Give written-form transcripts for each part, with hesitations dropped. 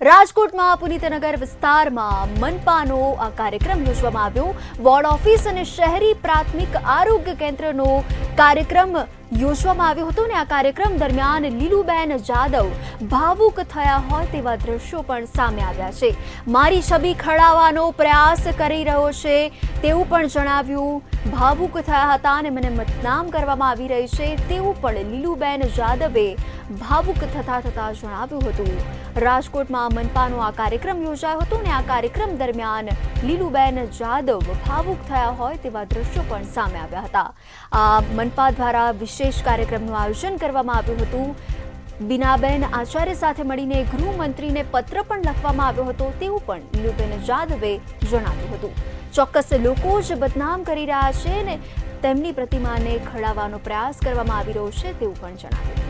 રાજકોટમાં પુનિતનગર વિસ્તારમાં મનપાનો આ કાર્યક્રમ યોજવામાં આવ્યો। વોર્ડ ઓફિસ અને શહેરી પ્રાથમિક આરોગ્ય કેન્દ્રનો કાર્યક્રમ યોજવામાં આવ્યો હતો ને આ કાર્યક્રમ દરમિયાન લીલુબેન જાદવ ભાવુક થયા હોય તેવા દ્રશ્યો પણ સામે આવ્યા છે। મારી છબી ખડાવવાનો પ્રયાસ કરી રહ્યો છે તેવું પણ જણાવ્યું। ભાવુક થયા હતા અને મને મતનામ કરવામાં આવી રહી છે તેવું પણ લીલુબેન જાદવે ભાવુક થતા જણાવ્યું હતું। રાજકોટમાં મનપાનો આ કાર્યક્રમ યોજાયો હતો ને આ કાર્યક્રમ દરમિયાન લીલુબેન જાદવ ભાવુક થયા હોય તેવા દ્રશ્યો પણ સામે આવ્યા હતા। આ મનપા દ્વારા વિશેષ કાર્યક્રમનું આયોજન કરવામાં આવ્યું હતું। બીનાબેન આચાર્ય સાથે મળીને ગૃહમંત્રીને પત્ર પણ લખવામાં આવ્યો હતો તેવું પણ લીલુબેન જાદવે જણાવ્યું હતું। ચોક્કસ લોકો જ બદનામ કરી રહ્યા છે ને તેમની પ્રતિમાને ખડાવવાનો પ્રયાસ કરવામાં આવી રહ્યો છે તેવું પણ જણાવ્યું।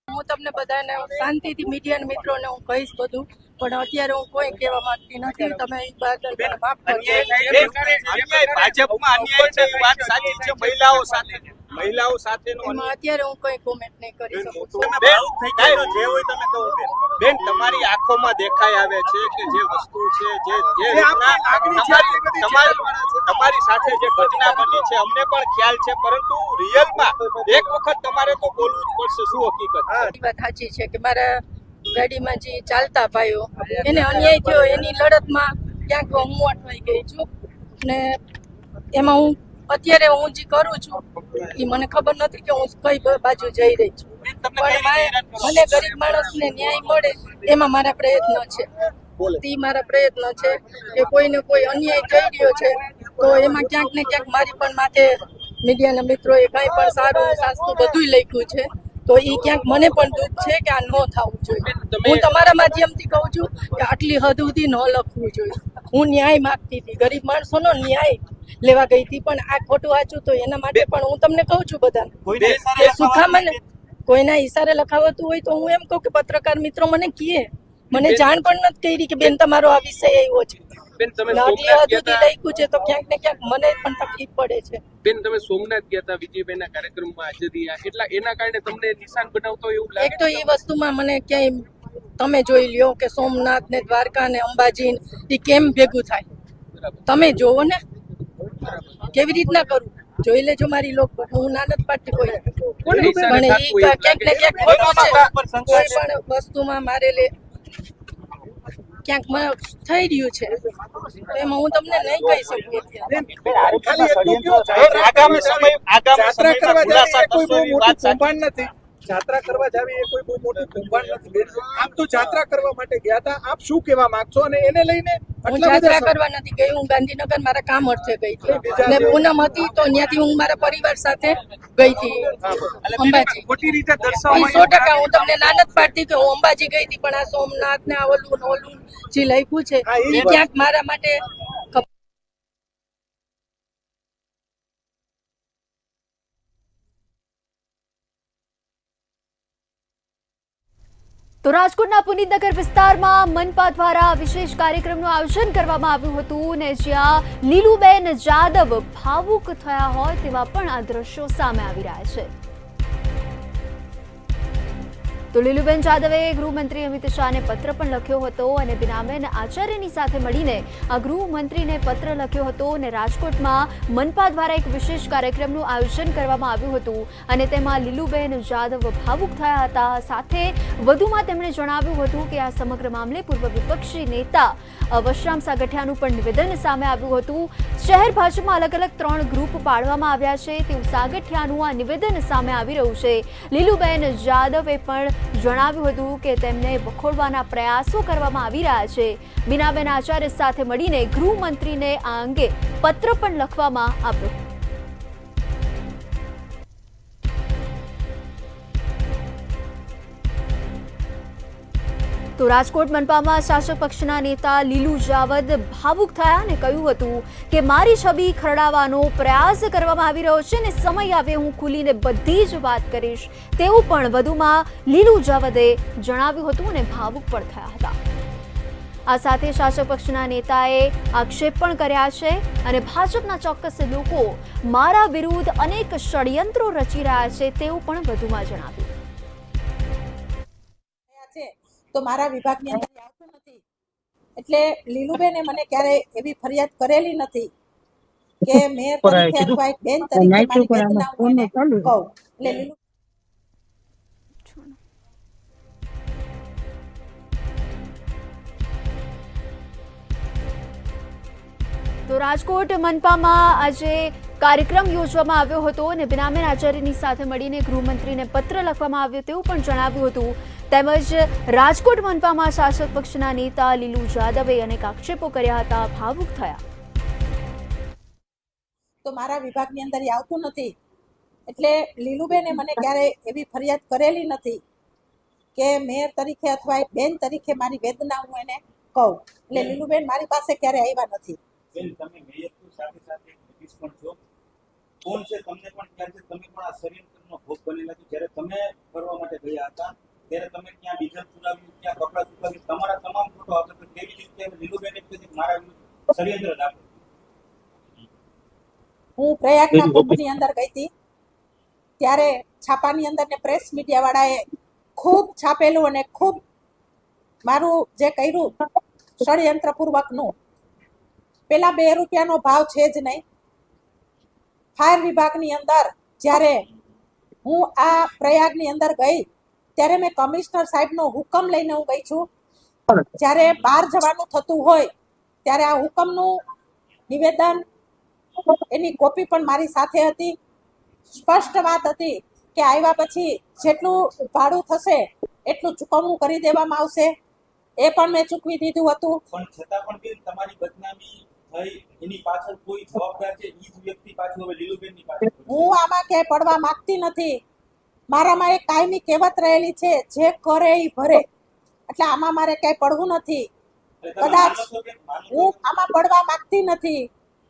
હું તમને બધાને શાંતિથી મીડિયા મિત્રોને હું કહીશ બધું, પણ અત્યારે હું કોઈ કહેવા માંગતી નથી। તમે એ બદલ માફ કરજો। ભાજપમાં અન્યાય છે એ વાત સાચી છે, મહિલાઓ સાથેનો એમાં અત્યારે હું કોઈ કોમેન્ટ નહીં કરી શકું છું। જે હોય તમે કહો બેન, તમારી આંખોમાં દેખાઈ આવે છે કે જે વસ્તુ છે તમારી સાથે જે ઘટના બની છે અમને પણ ખ્યાલ છે, પરંતુ રિયલમાં એક વખત તમારે તો બોલવું જ પડશે। શું હકીકત? એ વાત સાચી છે કે મારા ગાડીમાં જે ચાલતા ભાઈઓ એને અન્યાય થયો એની લડતમાં ક્યાંક હું અટવાઈ ગઈ છું ને એમાં હું અત્યારે હું જે કરું છું એ મને ખબર નથી કે હું કઈ બાજુ જઈ રહી છું, પણ મને ગરીબ માણસને ન્યાય મળે એમાં મારા પ્રયત્ન છે। તે મારા પ્રયત્ન છે કે કોઈને કોઈ અન્યાય થઈ રહ્યો છે તો એમાં ક્યાંક ને ક્યાંક મારી પણ માથે મીડિયાના મિત્રોએ કંઈ પણ સારું સાસનું બધું લખ્યું છે તો એ ક્યાંક મને પણ દુઃખ છે કે આ ન થવું જોઈએ। હું તમારા માધ્યમથી કહું છું કે આટલી હદ સુધી ન લખવું જોઈએ। હું ન્યાય માંગતી હતી, ગરીબ માણસોનો ન્યાય લેવા ગઈ હતી, પણ આ ખોટું વાંચું તો એના માટે પણ હું તમને કહું છું બધાને સુખામાં કોઈના ઈશારે લખાવતું હોય તો હું એમ કહું કે પત્રકાર મિત્રો મને કહે, મને જાણ પણ નથી કરી કે બેન તમારો આ વિષય આવ્યો છે, લખ્યું છે તો ક્યાંક ને ક્યાંક મને પણ તકલીફ પડે છે। બેન, તમે સોમનાથ ગયા હતા વિજયભાઈના કાર્યક્રમમાં હાજરી, એટલા એના કારણે તમને નિશાન બનાવતો એવું લાગે? એક તો એ વસ્તુમાં મને ક્યાંય તમે જોઈ લ્યો કે સોમનાથ ને દ્વારકા ને અંબાજી એ કેમ ભેગું થાય, તમે જોવો ને કેવી રીતના કરું, જોઈ લેજો મારી લોકો। હું નાનત પાડતી કોઈ પણ એ ક્યાંક ને ક્યાંક ખોટું છે, કોઈ પણ વસ્તુમાં મારે ક્યાંક થઈ રહ્યું છે એમાં હું તમને નહીં કહી શકું। જાત્રા કરવા જાવી એ કોઈ બહુ મોટું કૌભાંડ નથી। આપ તો જાત્રા કરવા માટે ગયા હતા, આપ શું કહેવા માંગશો? અને એને લઈને હું જાત્રા કરવા નથી ગઈ, હું ગાંધીનગર મારા કામ અર્થે ગઈ હતી ને પૂનમ હતી તો ત્યાંથી હું મારા પરિવાર સાથે ગઈ હતી અંબાજી। 100% હું તમને નાનત પાડતી કે હું અંબાજી ગઈ હતી, પણ આ સોમનાથ ને ઓલું જે લખ્યું છે એ ક્યાંક મારા માટે તો રાજકોટના પુનિતનગર વિસ્તારમાં મનપા દ્વારા વિશેષ કાર્યક્રમનું આયોજન કરવામાં આવ્યું હતું ને જ્યાં લીલુબેન જાદવ ભાવુક થયા હોય તેવા પણ આ દ્રશ્યો સામે આવી રહ્યા છે। તો લીલુબેન જાદવે ગૃહમંત્રી અમિત શાહને પત્ર પણ લખ્યો હતો અને બીનાબેન આચાર્યની સાથે મળીને આ ગૃહમંત્રીને પત્ર લખ્યો હતો અને રાજકોટમાં મનપા દ્વારા એક વિશેષ કાર્યક્રમનું આયોજન કરવામાં આવ્યું હતું અને તેમાં લીલુબેન જાદવ ભાવુક થયા હતા। સાથે વધુમાં તેમણે જણાવ્યું હતું કે આ સમગ્ર મામલે પૂર્વ વિપક્ષી નેતા વશરામ સાગઠિયાનું પણ નિવેદન સામે આવ્યું હતું। શહેર ભાજપમાં અલગ અલગ 3 ગ્રુપ પાડવામાં આવ્યા છે તેવું સાગઠિયાનું આ નિવેદન સામે આવી રહ્યું છે। લીલુબેન જાદવે પણ જણાવ્યું હતું કે તેમને બખોડવાના પ્રયાસો કરવામાં આવી રહ્યા છે। બીનાબેન આચાર્ય સાથે મળીને ગૃહમંત્રીને આ અંગે પત્ર પણ લખવામાં આવ્યો। તો રાજકોટ મનપામાં શાસક પક્ષના નેતા લીલુ જાવદ ભાવુક થયા અને કહ્યું હતું કે મારી છબી ખરડાવવાનો પ્રયાસ કરવામાં આવી રહ્યો છે અને સમય આવે હું ખુલીને બધી જ વાત કરીશ તેવું પણ વધુમાં લીલુ જાવદે જણાવ્યું હતું અને ભાવુક પણ થયા હતા. આ સાથે શાસક પક્ષના નેતાએ આક્ષેપ પણ કર્યા છે અને ભાજપના ચોક્કસ લોકો મારા વિરુદ્ધ અનેક ષડયંત્રો રચી રહ્યા છે તેવું પણ વધુમાં જણાવ્યું. તો મારા વિભાગની અંદર આવતું નથી એટલે લીલુબેને મને ક્યારે એવી ફરિયાદ કરેલી નથી કે મેયર તરીકે અથવા એક બેન તરીકે મારી વેદના હું એને કહું. એટલે લીલુ તો રાજકોટ મનપામાં આજે કાર્યક્રમ યોજવામાં આવ્યો હતો અને બિનામેન આચાર્યની સાથે મળીને ગૃહમંત્રીને પત્ર લખવામાં આવ્યો તેવું પણ જણાવ્યું હતું. તેમજ રાજકોટ મનપામાં શાસક પક્ષના નેતા લીલુ જાદવે અનેક આક્ષેપો કર્યા હતા, ભાવુક થયા. તો મારા વિભાગની અંદર આવતું નથી એટલે લીલુબેને મને ક્યારે એવી ફરિયાદ કરેલી નથી કે મેયર તરીકે અથવા એક બેન તરીકે મારી વેદના હું એને કહું. એટલે લીલુબેન મારી પાસે ક્યારે આવ્યા નથી. બેન, તમે મેયર છો, સાથે સાથે બ્રિટિશ પણ છો. કોણ છે તમને પણ ખ્યાલ છે, તમે પણ આ ષડયંત્રનો ભોગ બનેલા છો. જ્યારે તમે ફરવા માટે ગયા હતા ત્યારે તમે ક્યાં ડીઝલ ચુરાવ્યું, ક્યાં કપડાં ચુરાવ્યું, તમારા તમામ ફોટો આવતા હતા. તેવી જ રીતે લીલુબેન કહે છે મારા ષડયંત્ર દાખલ. હું પ્રયાગના કુંભની અંદર ગઈ હતી ત્યારે છાપાની અંદર ને પ્રેસ મીડિયા વાળાએ ખૂબ છાપેલું અને ખૂબ મારું જે કર્યું ષડયંત્રપૂર્વકનું. પેલા ₹2 ભાવ છે જ નહીં. ફાયર વિભાગની અંદર જ્યારે હું આ પ્રયાગની અંદર ગઈ ત્યારે મેં કમિશનર સાહેબનો હુકમ લઈને હું ગઈ છું. જ્યારે બહાર જવાનું થતું હોય ત્યારે આ હુકમનું નિવેદન એની કોપી પણ મારી સાથે હતી. સ્પષ્ટ વાત હતી કે આવ્યા પછી જેટલું ભાડું થશે એટલું ચૂકવણું કરી દેવામાં આવશે. એ પણ મેં ચૂકવી દીધું હતું. પણ છતાં પણ બેન તમારી બદનામી થઈ એની પાછળ કોઈ જવાબદાર છે? ઈ જ વ્યક્તિ પાછળ હવે લીલુબેનની પાછળ. હું આમાં ક્યાંય પડવા માંગતી નથી. મારામાં એક કાયમી કહેવત રહેલી છે, જે કરે એ ભરે. એટલે આમાં મારે ક્યાંય પડવું નથી. કદાચ હું આમાં પડવા માંગતી નથી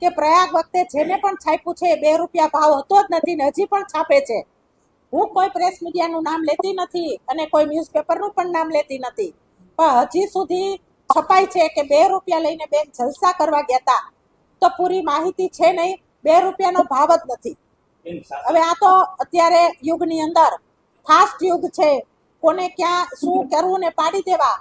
કે પ્રયાગ વખતે જેને પણ છાપ્યું છે ₹2 ભાવ હતો જ નથી ને હજી પણ છાપે છે. હું કોઈ પ્રેસ મીડિયાનું નામ લેતી નથી અને કોઈ ન્યૂઝપેપરનું પણ નામ લેતી નથી, પણ હજી સુધી છપાય છે કે ₹2 લઈને બેન જલસા કરવા ગયા હતા. તો પૂરી માહિતી છે નહીં, ₹2નો ભાવ જ નથી. હવે આ તો અત્યારે યુગની અંદર ફાસ્ટ યુગ છે, કોને ક્યાં શું કરવું ને પાડી દેવા.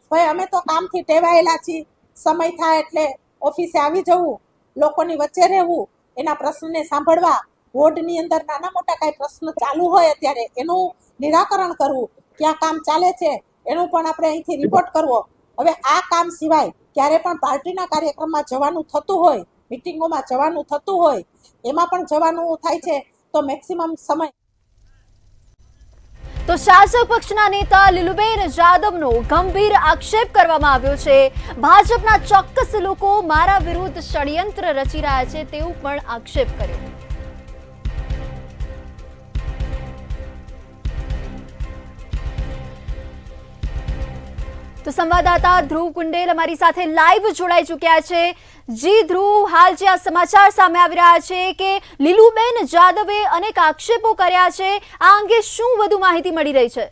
ભાઈ અમે તો કામથી ટેવાયેલા છીએ. સમય થાય એટલે ઓફિસે આવી જવું, લોકોની વચ્ચે રહેવું, એના પ્રશ્નને સાંભળવા, વોર્ડની અંદર નાના મોટા કાંઈ પ્રશ્ન ચાલુ હોય અત્યારે એનું નિરાકરણ કરવું, ક્યાં કામ ચાલે છે એનું પણ આપણે અહીંથી રિપોર્ટ કરવો. હવે આ કામ સિવાય ક્યારે પણ પાર્ટીના કાર્યક્રમમાં જવાનું થતું હોય, મિટિંગોમાં જવાનું થતું હોય, એમાં પણ જવાનું થાય છે તો મેક્સિમમ સમય. તો શાસક પક્ષના નેતા લીલુબેન જાદવનો ગંભીર આક્ષેપ કરવામાં આવ્યો છે. ભાજપના ચોક્કસ લોકો મારા વિરુદ્ધ ષડયંત્ર રચી રહ્યા છે તેવું પણ આક્ષેપ કર્યો. તો સંવાદદાતા ધ્રુવ કુંડેલ અમારી સાથે લાઈવ જોડાઈ ચૂક્યા છે. જી ધ્રુવ, હાલ જે આ સમાચાર સામે આવી રહ્યા છે કે લીલુબેન જાદવે અનેક આક્ષેપો કર્યા છે, આ અંગે શું વધુ માહિતી મળી રહી છે?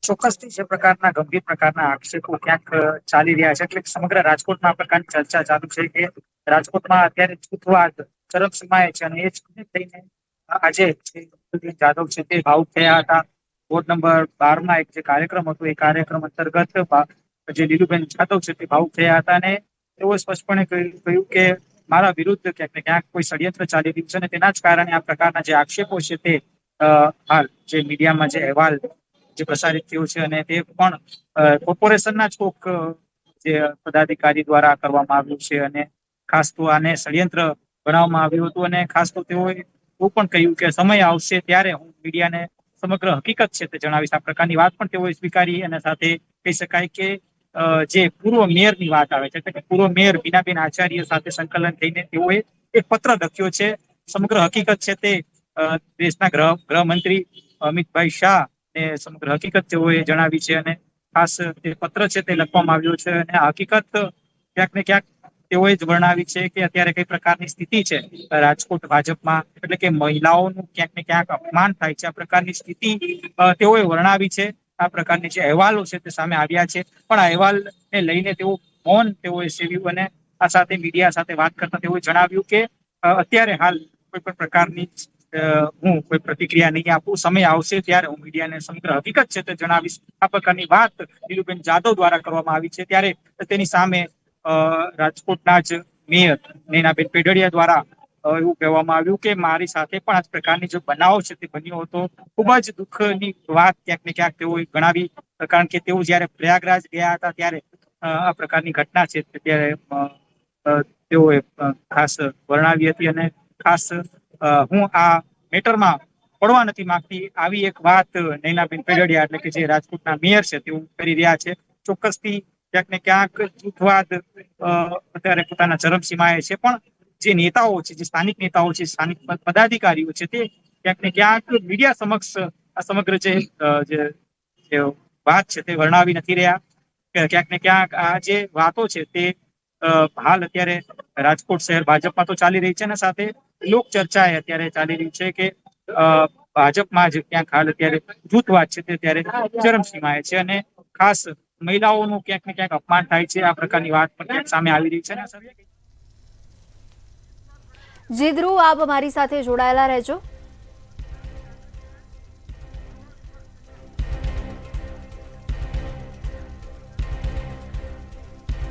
ચોક્કસથી જે પ્રકારના ગંભીર પ્રકારના આક્ષેપો ક્યાંક ચાલી રહ્યા છે, એટલે સમગ્ર રાજકોટમાં આ પ્રકારની ચર્ચા ચાલુ છે કે રાજકોટમાં અત્યારે જૂથવાદ ચરમસીમાએ છે અને એ જ થઈને આજે જાદવ છે તે ભાવુક થયા હતા. વોર્ડ નંબર 12 એક જે કાર્યક્રમ હતો એ કાર્યક્રમ અંતર્ગત જે લીલુબેન જાદવ છે તે ભાવુક થયા હતા અને તેઓ સ્પષ્ટપણે કહ્યું કે મારા વિરુદ્ધ ક્યાંક ને ક્યાંક કોઈ ષડયંત્ર ચાલી રહ્યું છે અને તેના જ કારણે આ પ્રકારના જે આક્ષેપો છે તે હાલ જે મીડિયામાં જે અહેવાલ જે પ્રસારિત થયો છે અને તે પણ કોર્પોરેશનના જ કોઈક જે પદાધિકારી દ્વારા કરવામાં આવ્યું છે અને ખાસ તો આને ષડયંત્ર બનાવવામાં આવ્યું હતું અને ખાસ તો તેઓએ એવું પણ કહ્યું કે સમય આવશે ત્યારે હું મીડિયાને સમગ્ર હકીકત છે તે જણાવીશ. આ પ્રકારની વાત પણ તેઓએ સ્વીકારી અને સાથે કહી શકાય કે જે પૂર્વ મેયરની વાત આવે છે, એટલે કે પૂર્વ મેયર બીનાબેન આચાર્ય સાથે સંકલન થઈને તેઓએ એક પત્ર લખ્યો છે. સમગ્ર હકીકત છે તે દેશના ગૃહમંત્રી અમિતભાઈ શાહ ને સમગ્ર હકીકત તેઓએ જણાવી છે અને ખાસ તે પત્ર છે તે લખવામાં આવ્યો છે અને આ હકીકત ક્યાંક ને ક્યાંક તેઓએ જ વર્ણવી છે કે અત્યારે કઈ પ્રકારની સ્થિતિ છે રાજકોટ ભાજપમાં, એટલે કે મહિલાઓનું ક્યાંક ને ક્યાંક અપમાન થાય છે, આ પ્રકારની સ્થિતિ તેઓએ વર્ણવી છે. આ પ્રકારની જે અહેવાલો છે તે સામે આવ્યા છે, પણ આ અહેવાલને લઈને તેઓ મૌન તેઓએ સેવ્યું અને આ સાથે મીડિયા સાથે વાત કરતા તેઓએ જણાવ્યું કે અત્યારે હાલ કોઈ પણ પ્રકારની હું કોઈ પ્રતિક્રિયા નહીં આપું, સમય આવશે ત્યારે હું મીડિયાને સમગ્ર હકીકત છે તે જણાવીશ. આ પ્રકારની વાત નીલુબેન જાદવ દ્વારા કરવામાં આવી છે. ત્યારે તેની સામે રાજકોટના જ મેયર નૈનાબેન પેઢડિયા દ્વારા એવું કહેવામાં આવ્યું કે મારી સાથે પણ આ પ્રકારની જો બનાવ છે તે બન્યો હતો. ખૂબ જ દુઃખની વાત ક્યાંક ને ક્યાંક તેઓએ ગણાવી, કારણ કે તેઓ જયારે પ્રયાગરાજ ગયા હતા ત્યારે આ પ્રકારની ઘટના છે ત્યારે તેઓએ ખાસ વર્ણવી હતી અને ખાસ હું આ મેટરમાં પડવા નથી માંગતી આવી એક વાત નૈનાબેન પેઢડિયા એટલે કે જે રાજકોટના મેયર છે તેઓ કરી રહ્યા છે. ચોક્કસથી ક્યાંક ને ક્યાંક જૂથવાદ અત્યારે પોતાના ચરમસીમાએ છે, પણ જે નેતાઓ છે, જે સ્થાનિક નેતાઓ છે, સ્થાનિક પદાધિકારીઓ છે, તે ક્યાંક ને ક્યાંક મીડિયા સમક્ષ આ સમગ્ર જે વાત છે તે વર્ણવી નથી રહ્યા. ક્યાંક ને ક્યાંક આ જે વાતો છે તે હાલ અત્યારે રાજકોટ શહેર ભાજપમાં તો ચાલી રહી છે અને સાથે લોક ચર્ચા અત્યારે ચાલી રહી છે કે ભાજપમાં જ ક્યાંક હાલ અત્યારે જૂથવાદ છે તે અત્યારે ચરમસીમાએ છે અને ખાસ મહિલાઓનું ક્યાંક ને ક્યાંક અપમાન થાય છે. આ પ્રકારની વાત પણ ક્યાંક સામે આવી રહી છે. જી ધ્રુવ, આપ અમારી સાથે જોડાયેલા રહેજો.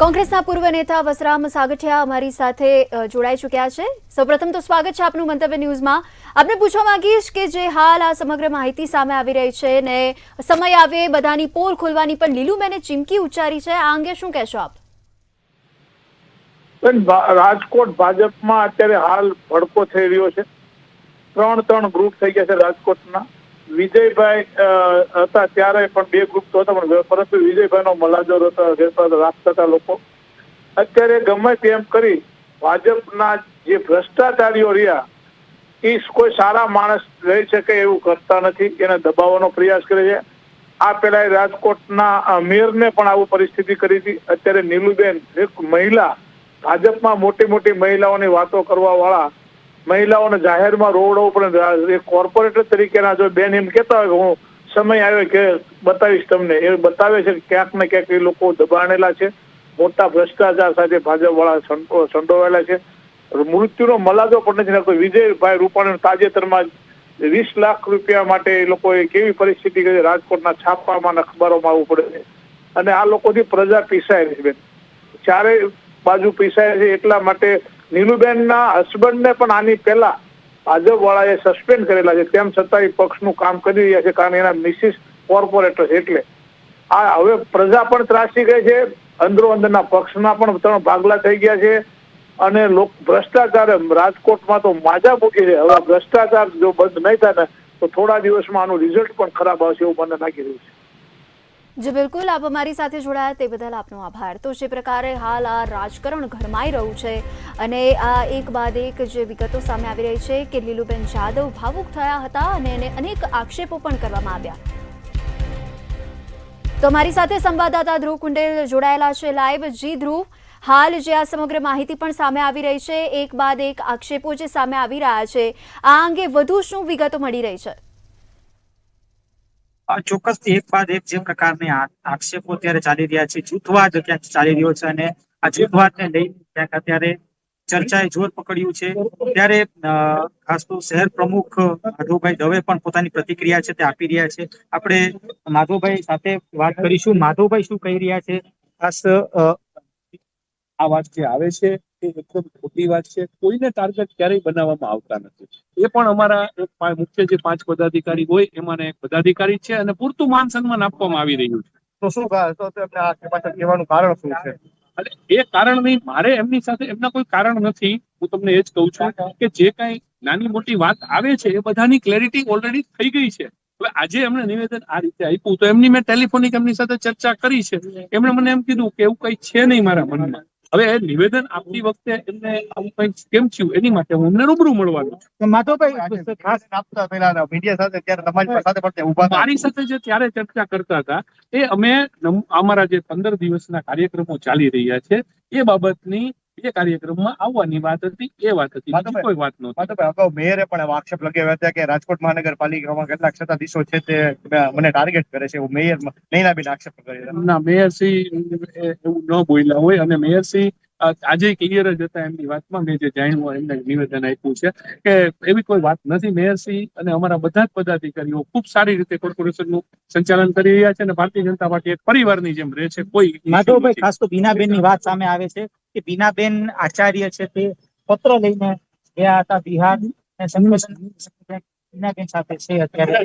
કોંગ્રેસના પૂર્વ નેતા વસરામ સાગઠિયા અમારી સાથે જોડાઈ ચૂક્યા છે. સૌપ્રથમ તો સ્વાગત છે આપનું મંતવ્ય ન્યૂઝમાં. આપને પૂછવા માંગીશ કે જે હાલ આ સમગ્ર માહિતી સામે આવી રહી છે ને સમય આવે બધાની પોલ ખોલવાની પણ લીલુબેને ચીમકી ઉચ્ચારી છે, આ અંગે શું કહેશો આપ? રાજકોટ ભાજપમાં અત્યારે હાલ ભડકો થઈ રહ્યો છે. ત્રણ ગ્રુપ થઈ ગયા છે રાજકોટના. વિજયભાઈ હતા ત્યારે પણ 2 ગ્રુપ તો હતા, પણ પરંતુ વિજયભાઈનો મલાજો રાખતા હતા લોકો. અત્યારે ગમે તેમ કરી ભાજપના જે ભ્રષ્ટાચારીઓ રહ્યા એ કોઈ સારા માણસ રહી શકે એવું કરતા નથી, એને દબાવવાનો પ્રયાસ કરે છે. આ પેલા રાજકોટના મેયરને પણ આવું પરિસ્થિતિ કરી હતી. અત્યારે નીલુબેન એક મહિલા, ભાજપમાં મોટી મહિલાઓની વાતો કરવા વાળા, મહિલાઓને જાહેરમાં રોડ ઉપર કોર્પોરેટર તરીકેના જો બેન એમ કહેતા હોય કે હું સમય આવ્યો કે બતાવીશ તમને, એ બતાવે છે કે ક્યાંક ને ક્યાંક એ લોકો દબાણેલા છે, મોટા ભ્રષ્ટાચાર સાથે ભાજપ વાળા સંડોવાયેલા છે. મૃત્યુનો મલાજો પણ નથી રાખતો. વિજયભાઈ રૂપાણી તાજેતરમાં 20 લાખ રૂપિયા માટે એ લોકોએ કેવી પરિસ્થિતિ કરી, રાજકોટના છાપામાં અખબારોમાં આવવું પડે છે અને આ લોકોથી પ્રજા પીસાય રહી છે બેન, ચારે બાજુ પીસાય છે. એટલા માટે નીલુબેનના હસબન્ડને પણ આની પહેલા ભાજપ વાળાએ સસ્પેન્ડ કરેલા છે, તેમ છતાં એ પક્ષનું કામ કરી રહ્યા છે કારણ એના મિસિસ કોર્પોરેટર છે. એટલે આ હવે પ્રજા પણ ત્રાસી ગઈ છે, અંદરો અંદરના પક્ષના પણ 3 ભાગલા થઈ ગયા છે અને ભ્રષ્ટાચાર રાજકોટમાં તો માજા મૂકી છે. હવે ભ્રષ્ટાચાર જો બંધ નહીં થાય ને તો થોડા દિવસમાં આનું રિઝલ્ટ પણ ખરાબ આવશે એવું મને લાગી રહ્યું છે. જી બિલકુલ, આપ અમારી સાથે જોડાયા તે બદલ આપનો આભાર. તો જે પ્રકારે હાલ આ રાજકારણ ગરમાઈ રહ્યું છે અને આ એક બાદ એક જે વિગતો સામે આવી રહી છે કે લીલુબેન જાદવ ભાવુક થયા હતા અને એને અનેક આક્ષેપો પણ કરવામાં આવ્યા. તો અમારી સાથે સંવાદદાતા ધ્રુવ કુંડેલ જોડાયેલા છે લાઈવ. જી ધ્રુવ, હાલ જે આ સમગ્ર માહિતી પણ સામે આવી રહી છે, એક બાદ એક આક્ષેપો જે સામે આવી રહ્યા છે, આ અંગે વધુ શું વિગતો મળી રહી છે? ચોક્કસથી એક બાદ એક જે પ્રકારની આક્ષેપો અત્યારે ચાલી રહ્યા છે, જૂથવાદ ક્યાંક ચાલી રહ્યો છે અને આ જૂથવાદને લઈને ક્યાંક અત્યારે ચર્ચાએ જોર પકડ્યું છે. ત્યારે ખાસ તો શહેર પ્રમુખ માધવભાઈ દવે પણ પોતાની પ્રતિક્રિયા છે તે આપી રહ્યા છે. આપણે માધવભાઈ સાથે વાત કરીશું. માધવભાઈ શું કહી રહ્યા છે? ખાસ આ વાત જે આવે છે એ એકદમ ખોટી વાત છે. કોઈને ટાર્ગેટ ક્યારેય બનાવવામાં આવતા નથી. એ પણ અમારા એક મુખ્ય જે 5 પદાધિકારી હોય એમાંના એક પદાધિકારી છે અને પૂરતું માન સન્માન આપવામાં આવી રહ્યું છે. તો શું કહેવાનું કારણ શું છે? એટલે એ કારણ નહીં, મારે એમની સાથે એમના કોઈ કારણ નથી. હું તમને એ જ કહું છું કે જે કઈ નાની મોટી વાત આવે છે એ બધાની ક્લેરિટી ઓલરેડી થઈ ગઈ છે. હવે આજે એમને નિવેદન આ રીતે આપ્યું તો એમની મેં ટેલિફોનિક એમની સાથે ચર્ચા કરી છે. એમણે મને એમ કીધું કે એવું કઈ છે નહીં મારા મનમાં. હવે નિવેદન આપતી વખતે એમને આવું કંઈક કેમ થયું એની માટે હું એમને રૂબરૂ મળવાનું મારી સાથે જે ત્યારે ચર્ચા કરતા હતા એ અમે અમારા જે 15 દિવસના કાર્યક્રમો ચાલી રહ્યા છે એ બાબતની એ કાર્યક્રમમાં આવવાની વાત હતી, એ વાત હતી, બીજી કોઈ વાત નહોતી. અગાઉ મેયરે પણ આક્ષેપ લગાવ્યા હતા કે રાજકોટ મહાનગરપાલિકામાં કેટલાક સત્તાધીશો છે તે મને ટાર્ગેટ કરે છે, એવું મેયર નૈનાબેન આક્ષેપ કર્યો. ના, મેયરશ્રી એવું ન બોલ્યા હોય અને મેયરશ્રી આજે ક્લિયર જ હતા એમની વાતમાં. મેં જે જાણ્યું એમને નિવેદન આપ્યું છે કે એવી કોઈ વાત નથી. મેયરશ્રી અને અમારા બધા જ પદાધિકારીઓ ખૂબ સારી રીતે કોર્પોરેશનનું સંચાલન કરી રહ્યા છે અને ભારતીય જનતા પાર્ટી એક પરિવારની જેમ રહે છે. કોઈ માધવભાઈ, ખાસ તો બીનાબેન ની વાત સામે આવે છે કે બીનાબેન આચાર્ય છે તે પત્ર લઈને ગયા હતા બિહાર અને સંકલન બીનાબેન સાથે છે અત્યારે.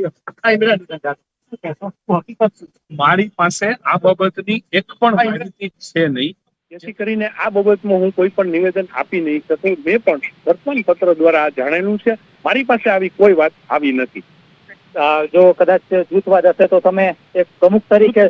મારી પાસે આ બાબતની એક પણ માહિતી છે નહીં, જેથી કરીને આ બાબતમાં હું કોઈ પણ નિવેદન આપી નહીં શકું. મેં પણ વર્તમાન પત્ર દ્વારા જાણેલું છે. મારી પાસે આવી કોઈ વાત આવી નથી. જો કદાચ જૂથવાદ હશે તો તમે એક પ્રમુખ તરીકે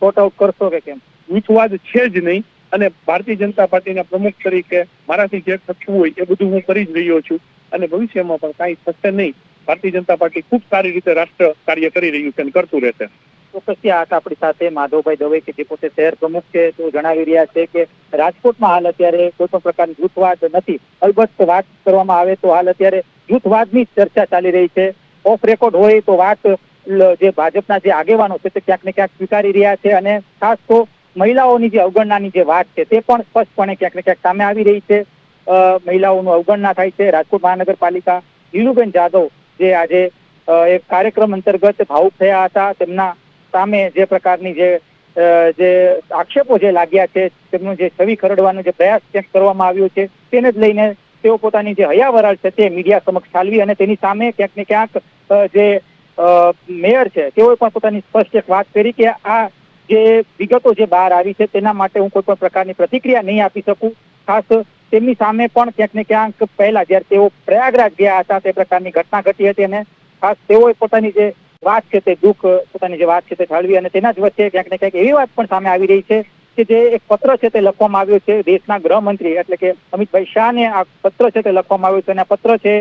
સોર્ટ આઉટ કરશો કે કેમ? જૂથવાદ છે જ નહીં અને ભારતીય જનતા પાર્ટીના પ્રમુખ તરીકે મારાથી જે થતું હોય એ બધું હું કરી જ રહ્યો છું અને ભવિષ્યમાં પણ કાંઈ થશે નહીં. ભારતીય જનતા પાર્ટી ખૂબ સારી રીતે રાષ્ટ્ર કાર્ય કરી રહ્યું છે અને કરતું રહેશે. ચોક્કસ આપણી સાથે માધવભાઈ દવે કે જે પોતે શહેર પ્રમુખ છે તો જણાવી રહ્યા છે કે રાજકોટમાં હાલ અત્યારે કોઈ પણ પ્રકારનો જૂથવાદ નથી. અલબત્ત વાત કરવામાં આવે તો હાલ અત્યારે જૂથવાદની ચર્ચા ચાલી રહી છે. ઓફ રેકોર્ડ હોય તો વાત જે ભાજપના જે આગેવાનો છે તે ક્યાંક ને ક્યાંક સ્વીકારી રહ્યા છે અને ખાસ તો મહિલાઓની જે અવગણનાની જે વાત છે તે પણ સ્પષ્ટપણે ક્યાંક ને ક્યાંક સામે આવી રહી છે. મહિલાઓનું અવગણના થાય છે. રાજકોટ મહાનગરપાલિકા નીલુબેન જાદવ જે આજે એક કાર્યક્રમ અંતર્ગત ભાવુક થયા હતા, તેમના સામે જે પ્રકારની જે આક્ષેપો જે લાગ્યા છે, તેમનું જે છબી ખરડવાનો જે પ્રયાસ ક્યાંક કરવામાં આવ્યો છે તેને જ લઈને તેઓ પોતાની જે હૈયાવરાળ છે તે મીડિયા સમક્ષ ઠાલવી અને તેની સામે ક્યાંક ને ક્યાંક જે મેયર છે તેઓએ પણ પોતાની સ્પષ્ટ એક વાત કરી કે આ જે વિગતો જે બહાર આવી છે તેના માટે હું કોઈ પણ પ્રકારની પ્રતિક્રિયા નહીં આપી શકું. ખાસ તેમની સામે પણ ક્યાંક ને ક્યાંક પહેલા જ્યારે તેઓ પ્રયાગરાજ ગયા હતા તે પ્રકારની ઘટના ઘટી હતી અને ખાસ તેઓએ પોતાની જે વાત છે તે પોતાની જે વાત છે તે ઠાલવી અને તેના જ વચ્ચે ક્યાંક ને ક્યાંક એવી વાત પણ સામે આવી રહી છે કે જે એક પત્ર છે તે લખવામાં આવ્યો છે દેશના ગૃહમંત્રી એટલે કે અમિતભાઈ શાહને આ પત્ર છે તે લખવામાં આવ્યો છે અને આ પત્ર છે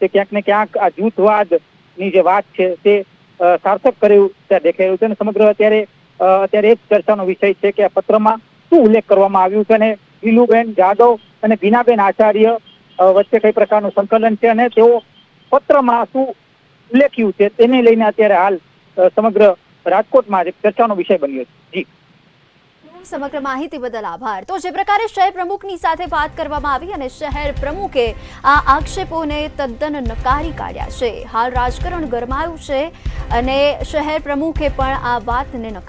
તે ક્યાંક ને ક્યાંક આ જૂથવાદની જે વાત છે તે સાર્થક કર્યું ત્યાં દેખાઈ રહ્યું છે અને સમગ્ર અત્યારે એક ચર્ચાનો વિષય છે કે આ પત્રમાં શું ઉલ્લેખ કરવામાં આવ્યું છે અને નીલુબેન જાદવ અને બીનાબેન આચાર્ય વચ્ચે કઈ પ્રકારનું સંકલન છે અને તેઓ પત્રમાં શું ઉલ્લેખ્યું છે તેને લઈને અત્યારે હાલ સમગ્ર રાજકોટમાં ચર્ચાનો વિષય બન્યો છે. જી, સમગ્ર માહિતી બદલ આભાર. તો જે પ્રકારે શહેર પ્રમુખની સાથે વાત કરવામાં આવી અને શહેર પ્રમુખે આ આક્ષેપોને તદ્દન નકારી કાઢ્યા છે. હાલ રાજકારણ ગરમાયું છે અને શહેર પ્રમુખે પણ આ વાતને નકારી